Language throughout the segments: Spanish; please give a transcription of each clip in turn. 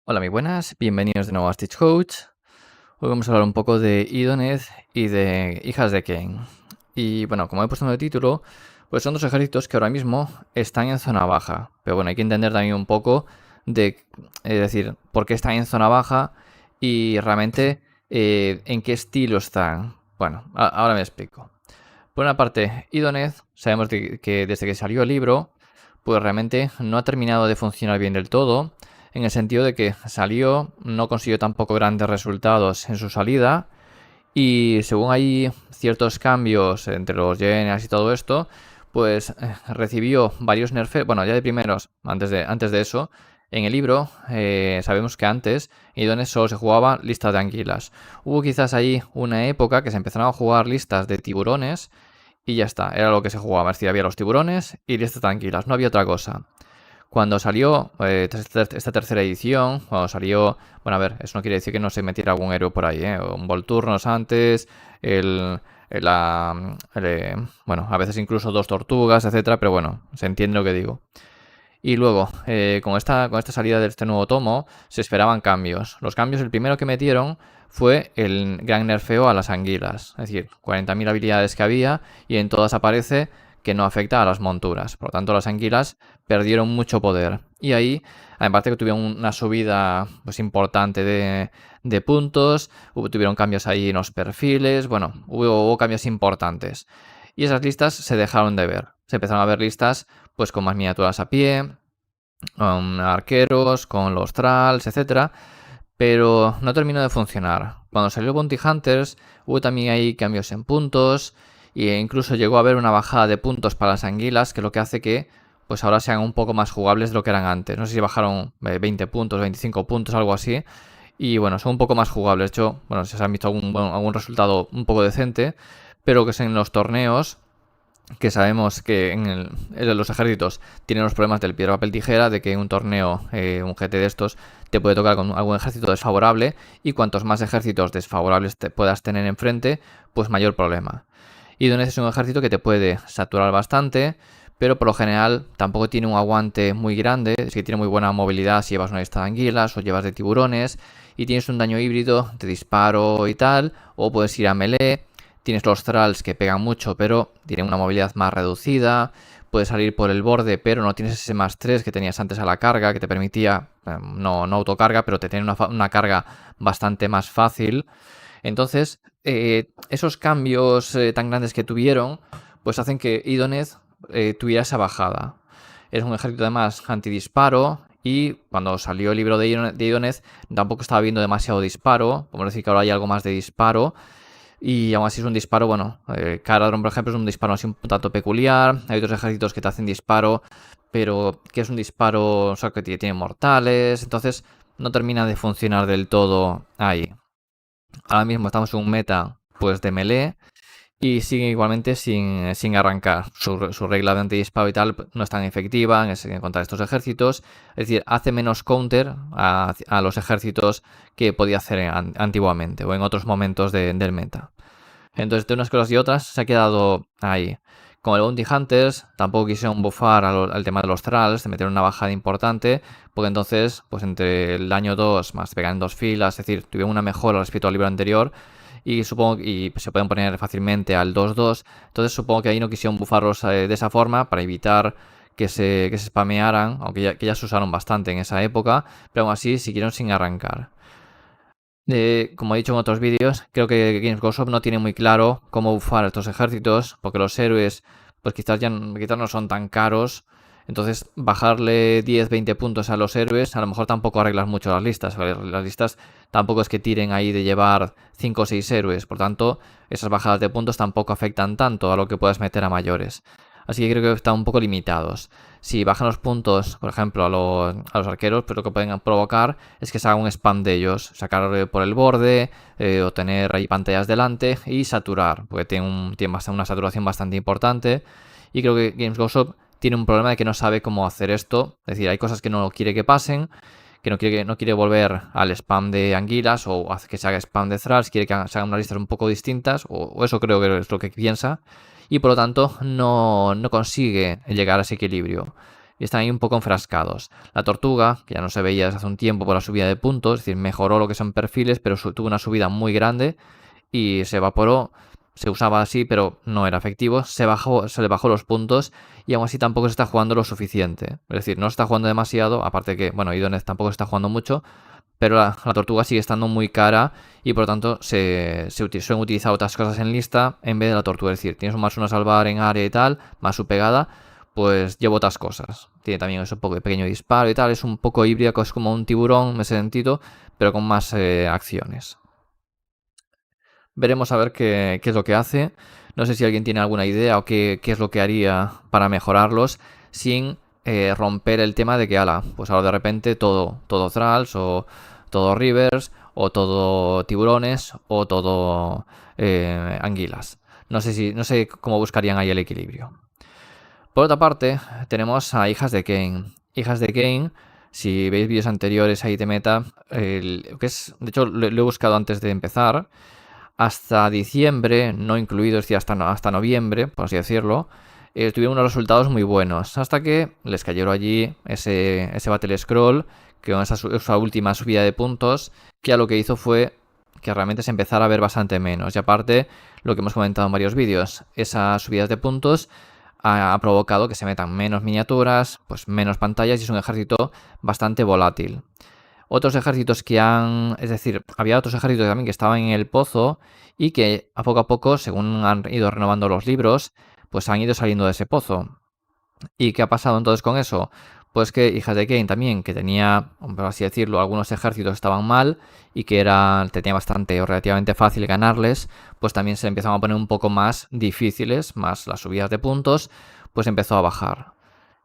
Hola, muy buenas, bienvenidos de nuevo a Stitch Coach. Hoy vamos a hablar un poco de Idoneth y de Hijas de Cain. Y bueno, como he puesto en el título, pues son dos ejércitos que ahora mismo están en zona baja. Pero bueno, hay que entender también un poco de, es decir, por qué están en zona baja y realmente en qué estilo están. Bueno, ahora me explico. Por una parte, Idoneth, sabemos que desde que salió el libro, pues realmente no ha terminado de funcionar bien del todo, en el sentido de que salió, no consiguió tampoco grandes resultados en su salida, y según hay ciertos cambios entre los genes y todo esto, pues recibió varios nerfeos, bueno, ya de primeros, antes de eso, en el libro sabemos que antes Idoneth solo se jugaba listas de anguilas. Hubo quizás ahí una época que se empezaron a jugar listas de tiburones y ya está, era lo que se jugaba. Es decir, había los tiburones y listas tranquilas, no había otra cosa. Cuando salió esta tercera edición, cuando salió, bueno, a ver, eso no quiere decir que no se metiera algún héroe por ahí, un Volturnos antes, bueno, a veces incluso dos tortugas, etcétera, pero bueno, se entiende lo que digo. Y luego, con esta salida de este nuevo tomo, se esperaban cambios. Los cambios, el primero que metieron fue el gran nerfeo a las anguilas. Es decir, 40.000 habilidades que había y en todas aparece que no afecta a las monturas. Por lo tanto, las anguilas perdieron mucho poder. Y ahí, aparte que tuvieron una subida pues, importante de puntos, tuvieron cambios ahí en los perfiles, bueno, hubo cambios importantes. Y esas listas se dejaron de ver. Se empezaron a ver listas pues con más miniaturas a pie, con arqueros, con los tralls, etcétera, pero no terminó de funcionar. Cuando salió Bounty Hunters hubo también ahí cambios en puntos e incluso llegó a haber una bajada de puntos para las anguilas, que lo que hace que pues ahora sean un poco más jugables de lo que eran antes. No sé si bajaron 20 puntos, 25 puntos, algo así. Y bueno, son un poco más jugables. De hecho, bueno, si se han visto algún resultado un poco decente, pero que es en los torneos que sabemos que en los ejércitos tienen los problemas del piedra, papel, tijera, de que en un torneo, un GT de estos, te puede tocar con algún ejército desfavorable y cuantos más ejércitos desfavorables te puedas tener enfrente, pues mayor problema. Idoneth es un ejército que te puede saturar bastante, pero por lo general tampoco tiene un aguante muy grande, es que tiene muy buena movilidad si llevas una lista de anguilas o llevas de tiburones y tienes un daño híbrido de disparo y tal, o puedes ir a melee. Tienes los tralls que pegan mucho, pero tienen una movilidad más reducida. Puedes salir por el borde, pero no tienes ese +3 que tenías antes a la carga, que te permitía, no autocarga, pero te tiene una carga bastante más fácil. Entonces, esos cambios tan grandes que tuvieron, pues hacen que Idoneth tuviera esa bajada. Es un ejército además antidisparo. Y cuando salió el libro de Idoneth, tampoco estaba viendo demasiado disparo. Podemos decir que ahora hay algo más de disparo. Y aún así es un disparo, bueno, Caradron, por ejemplo, es un disparo así un tanto peculiar. Hay otros ejércitos que te hacen disparo, pero que es un disparo, o sea, que tiene mortales. Entonces no termina de funcionar del todo ahí. Ahora mismo estamos en un meta, pues, de melee. Y sigue igualmente sin arrancar. Su regla de antidisparo y tal no es tan efectiva en contra estos ejércitos. Es decir, hace menos counter a los ejércitos que podía hacer antiguamente o en otros momentos del meta. Entonces, de unas cosas y otras se ha quedado ahí. Con el Bounty Hunters tampoco quisieron buffar al tema de los Thralls, de meter una bajada importante, porque entonces, pues entre el año 2 más pegan en 2 filas, es decir, tuvieron una mejora respecto al libro anterior, y supongo que se pueden poner fácilmente al 2-2. Entonces supongo que ahí no quisieron bufarlos de esa forma para evitar que se spamearan, aunque ya se usaron bastante en esa época, pero aún así siguieron sin arrancar. Como he dicho en otros vídeos, creo que Games Workshop no tiene muy claro cómo bufar a estos ejércitos, porque los héroes pues quizás no son tan caros. Entonces bajarle 10-20 puntos a los héroes a lo mejor tampoco arreglas mucho las listas. Las listas tampoco es que tiren ahí de llevar 5 o 6 héroes, por tanto esas bajadas de puntos tampoco afectan tanto a lo que puedas meter a mayores. Así que creo que están un poco limitados. Si bajan los puntos, por ejemplo, a los arqueros, pues lo que pueden provocar es que se haga un spam de ellos. Sacar por el borde, o tener ahí pantallas delante y saturar, porque tiene una saturación bastante importante. Y creo que Games Workshop tiene un problema de que no sabe cómo hacer esto. Es decir, hay cosas que no quiere que pasen, que no quiere volver al spam de anguilas o que se haga spam de thralls, quiere que se hagan unas listas un poco distintas, o eso creo que es lo que piensa, y por lo tanto no consigue llegar a ese equilibrio. y están ahí un poco enfrascados. La tortuga, que ya no se veía desde hace un tiempo por la subida de puntos, es decir, mejoró lo que son perfiles, pero tuvo una subida muy grande y se evaporó. Se usaba así, pero no era efectivo. Se le bajó los puntos y aún así tampoco se está jugando lo suficiente. Es decir, no se está jugando demasiado, aparte que, bueno, Idoneth tampoco se está jugando mucho, pero la tortuga sigue estando muy cara y por lo tanto suelen utilizar otras cosas en lista en vez de la tortuga. Es decir, tienes un +1 a salvar en área y tal, más su pegada, pues llevo otras cosas. Tiene también un poco de pequeño disparo y tal, es un poco híbrido, es como un tiburón en ese sentido, pero con más acciones. Veremos a ver qué es lo que hace. No sé si alguien tiene alguna idea o qué es lo que haría para mejorarlos sin romper el tema de que, pues ahora de repente todo Thralls o todo Rivers o todo tiburones o todo anguilas. No sé cómo buscarían ahí el equilibrio. Por otra parte, tenemos a Hijas de Cain. Hijas de Cain, si veis vídeos anteriores ahí de meta, de hecho lo he buscado antes de empezar. Hasta diciembre, no incluido, es decir, hasta noviembre, por así decirlo, tuvieron unos resultados muy buenos. Hasta que les cayeron allí ese Battle Scroll, que con esa última subida de puntos, que a lo que hizo fue que realmente se empezara a ver bastante menos. Y aparte, lo que hemos comentado en varios vídeos, esas subidas de puntos ha provocado que se metan menos miniaturas, pues menos pantallas y es un ejército bastante volátil. Otros ejércitos es decir, había otros ejércitos también que estaban en el pozo y que a poco, según han ido renovando los libros, pues han ido saliendo de ese pozo. ¿Y qué ha pasado entonces con eso? Pues que Hijas de Cain también, que tenía, por así decirlo, algunos ejércitos estaban mal y que tenía bastante o relativamente fácil ganarles, pues también se empezaron a poner un poco más difíciles, más las subidas de puntos, pues empezó a bajar.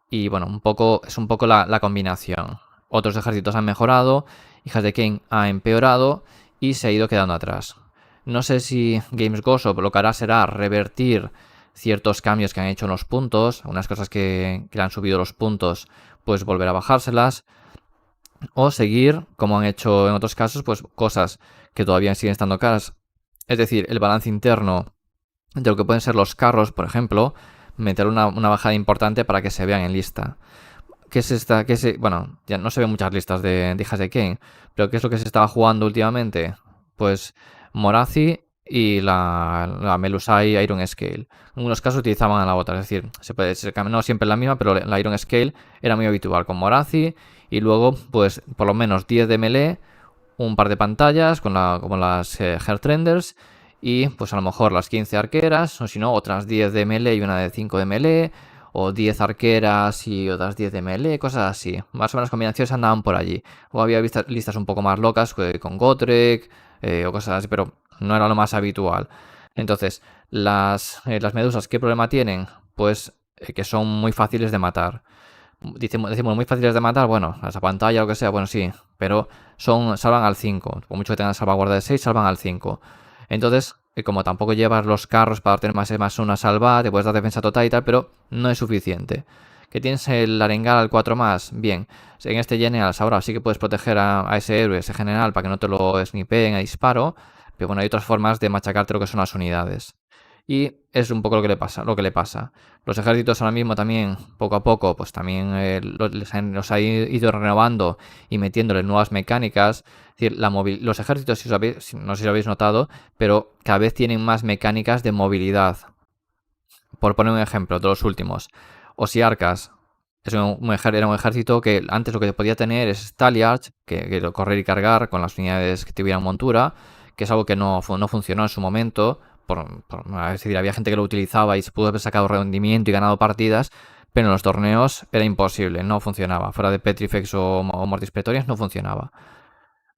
Y bueno, es un poco la combinación. Otros ejércitos han mejorado, Hijas de Cain ha empeorado y se ha ido quedando atrás. No sé si Games Workshop lo que hará será revertir ciertos cambios que han hecho en los puntos, unas cosas que le han subido los puntos, pues volver a bajárselas, o seguir, como han hecho en otros casos, pues cosas que todavía siguen estando caras. Es decir, el balance interno de lo que pueden ser los carros, por ejemplo, meter una bajada importante para que se vean en lista. ¿Qué es esta? Bueno, ya no se ven muchas listas de Hijas de Cain, pero ¿qué es lo que se estaba jugando últimamente? Pues Morathi y la Melusai Iron Scale. En unos casos utilizaban a la otra, es decir, no siempre la misma, pero la Iron Scale era muy habitual con Morathi y luego, pues, por lo menos 10 de melee, un par de pantallas como las Heartrenders y, pues, a lo mejor las 15 arqueras, o si no, otras 10 de melee y una de 5 de melee, o 10 arqueras y otras 10 de melee, cosas así. Más o menos combinaciones andaban por allí. O había listas un poco más locas con Gotrek o cosas así, pero no era lo más habitual. Entonces, las medusas, ¿qué problema tienen? Pues que son muy fáciles de matar. Decimos muy fáciles de matar, bueno, a esa pantalla o lo que sea, bueno, sí, pero salvan al 5. Por mucho que tengan salvaguarda de 6, salvan al 5. Entonces, como tampoco llevas los carros para tener más una salva, te puedes dar defensa total y tal, pero no es suficiente. ¿Que tienes el arengar al 4 más? Bien. En este Generals ahora sí que puedes proteger a ese héroe, ese general, para que no te lo snipeen a disparo. Pero bueno, hay otras formas de machacarte lo que son las unidades. Y es un poco lo que le pasa. Los ejércitos ahora mismo también, poco a poco, pues también los ha ido renovando y metiéndole nuevas mecánicas. Es decir, los ejércitos, no sé si lo habéis notado, pero cada vez tienen más mecánicas de movilidad. Por poner un ejemplo de los últimos. Osiarcas era un ejército que antes lo que podía tener es Staliarch, que correr y cargar con las unidades que tuvieran montura, que es algo que no funcionó en su momento. Es decir, había gente que lo utilizaba y se pudo haber sacado rendimiento y ganado partidas, pero en los torneos era imposible, no funcionaba. Fuera de Petrifex o Mortis Praetorians no funcionaba.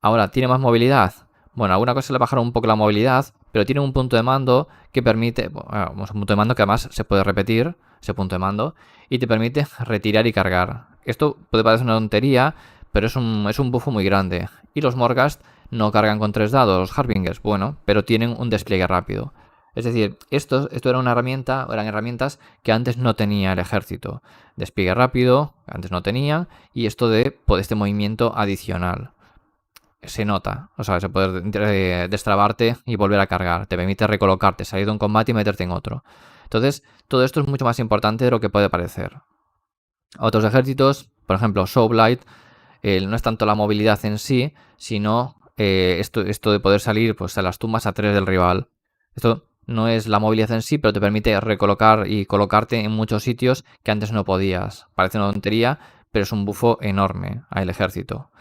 Ahora, ¿tiene más movilidad? Bueno, alguna cosa le bajaron un poco la movilidad, pero tiene un punto de mando que permite, un punto de mando que además se puede repetir, ese punto de mando, y te permite retirar y cargar. Esto puede parecer una tontería, pero es un buffo muy grande. Y los Morghast no cargan con 3 dados, los Harbingers, bueno, pero tienen un despliegue rápido. Es decir, esto eran herramientas que antes no tenía el ejército. Despliegue rápido, que antes no tenían, y esto de este movimiento adicional. Se nota, o sea, se puede destrabarte y volver a cargar, te permite recolocarte, salir de un combate y meterte en otro. Entonces, todo esto es mucho más importante de lo que puede parecer. Otros ejércitos, por ejemplo, Soulblight, no es tanto la movilidad en sí, sino esto de poder salir pues, a las tumbas a 3 del rival. Esto no es la movilidad en sí, pero te permite recolocar y colocarte en muchos sitios que antes no podías. Parece una tontería, pero es un bufo enorme al ejército.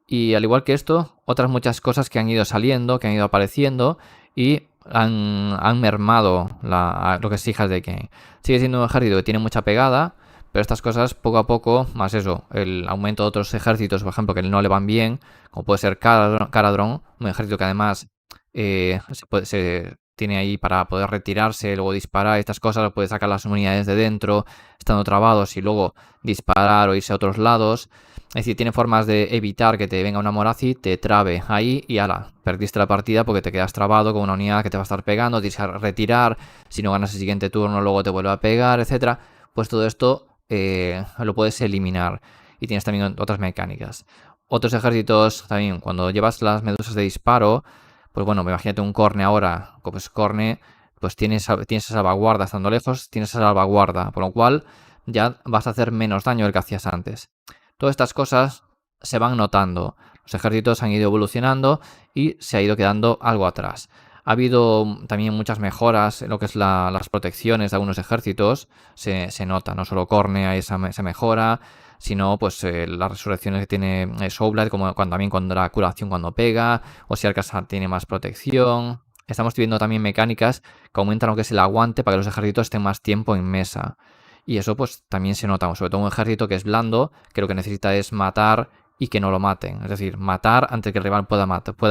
Y al igual que esto, otras muchas cosas que han ido saliendo, que han ido apareciendo y han mermado lo que es Hijas de Kain. Sigue siendo un ejército que tiene mucha pegada, pero estas cosas poco a poco, más eso, el aumento de otros ejércitos, por ejemplo, que no le van bien, como puede ser Caradron, un ejército que además se tiene ahí para poder retirarse, luego disparar, estas cosas, puede sacar las unidades de dentro, estando trabados y luego disparar o irse a otros lados. Es decir, tiene formas de evitar que te venga una Morazi, te trabe ahí y ala, perdiste la partida porque te quedas trabado con una unidad que te va a estar pegando, tienes que retirar, si no ganas el siguiente turno luego te vuelve a pegar, etcétera. Pues todo esto lo puedes eliminar y tienes también otras mecánicas. Otros ejércitos también, cuando llevas las medusas de disparo, pues bueno, imagínate un Corne ahora, pues Corne, pues tienes esa salvaguarda estando lejos, tienes esa salvaguarda, por lo cual ya vas a hacer menos daño del que hacías antes. Todas estas cosas se van notando. Los ejércitos han ido evolucionando y se ha ido quedando algo atrás. Ha habido también muchas mejoras en lo que es las protecciones de algunos ejércitos. Se nota, no solo Corne esa mejora, sino pues las resurrecciones que tiene Soulblight, como también con la curación cuando pega, o si Arcasa tiene más protección. Estamos viendo también mecánicas que aumentan lo que es el aguante para que los ejércitos estén más tiempo en mesa. Y eso pues también se nota, sobre todo un ejército que es blando, que lo que necesita es matar y que no lo maten. Es decir, matar antes que el rival pueda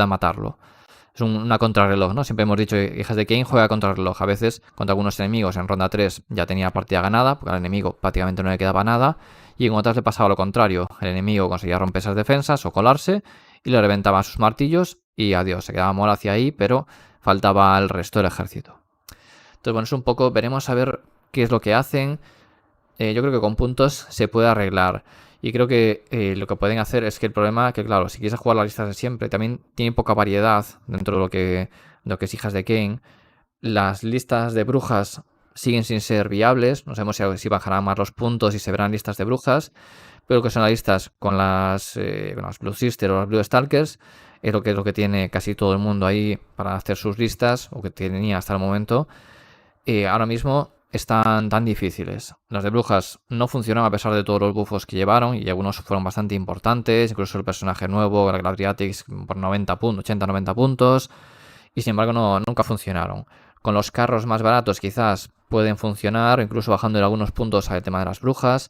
matarlo. Es una contrarreloj, ¿no? Siempre hemos dicho, Hijas de Kain juega contrarreloj. A veces contra algunos enemigos en ronda 3 ya tenía la partida ganada, porque al enemigo prácticamente no le quedaba nada. Y en otras le pasaba lo contrario. El enemigo conseguía romper esas defensas o colarse y le reventaba sus martillos y adiós. Se quedaba Morazi ahí, pero faltaba el resto del ejército. Entonces, bueno, es un poco, veremos a ver qué es lo que hacen. Yo creo que con puntos se puede arreglar. Y creo que lo que pueden hacer es que el problema, que claro, si quieres jugar las listas de siempre, también tiene poca variedad dentro de lo que es Hijas de Kain. Las listas de brujas siguen sin ser viables. No sabemos si bajarán más los puntos y se verán listas de brujas. Pero que son las listas con las Blue Sister o las Blue Stalkers, es lo que tiene casi todo el mundo ahí para hacer sus listas, o que tenía hasta el momento. Ahora mismo están tan difíciles. Las de brujas no funcionan a pesar de todos los buffos que llevaron y algunos fueron bastante importantes, incluso el personaje nuevo, la Gladriatix, por 90 puntos, 80-90 puntos, y sin embargo nunca funcionaron. Con los carros más baratos quizás pueden funcionar, incluso bajando en algunos puntos al tema de las brujas.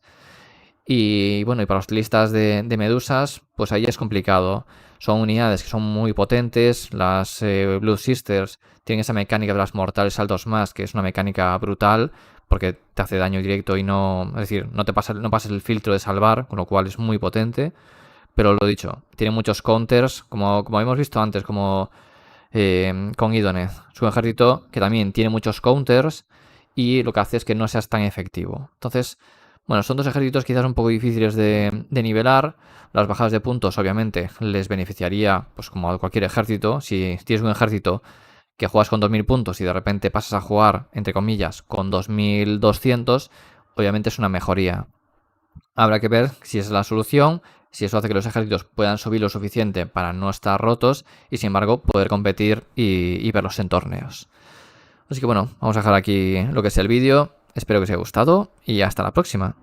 Y bueno, y para las listas de medusas, pues ahí es complicado. Son unidades que son muy potentes. Las Blue Sisters tienen esa mecánica de las mortales saltos más, que es una mecánica brutal, porque te hace daño directo y no. Es decir, no pasas el filtro de salvar, con lo cual es muy potente. Pero lo dicho, tiene muchos counters, como hemos visto antes, como con Idoneth. Es un ejército que también tiene muchos counters y lo que hace es que no seas tan efectivo. Entonces, bueno, son dos ejércitos quizás un poco difíciles de nivelar. Las bajadas de puntos, obviamente, les beneficiaría, pues como a cualquier ejército. Si tienes un ejército que juegas con 2000 puntos y de repente pasas a jugar, entre comillas, con 2200, obviamente es una mejoría. Habrá que ver si es la solución, si eso hace que los ejércitos puedan subir lo suficiente para no estar rotos y, sin embargo, poder competir y verlos en torneos. Así que bueno, vamos a dejar aquí lo que es el vídeo. Espero que os haya gustado y hasta la próxima.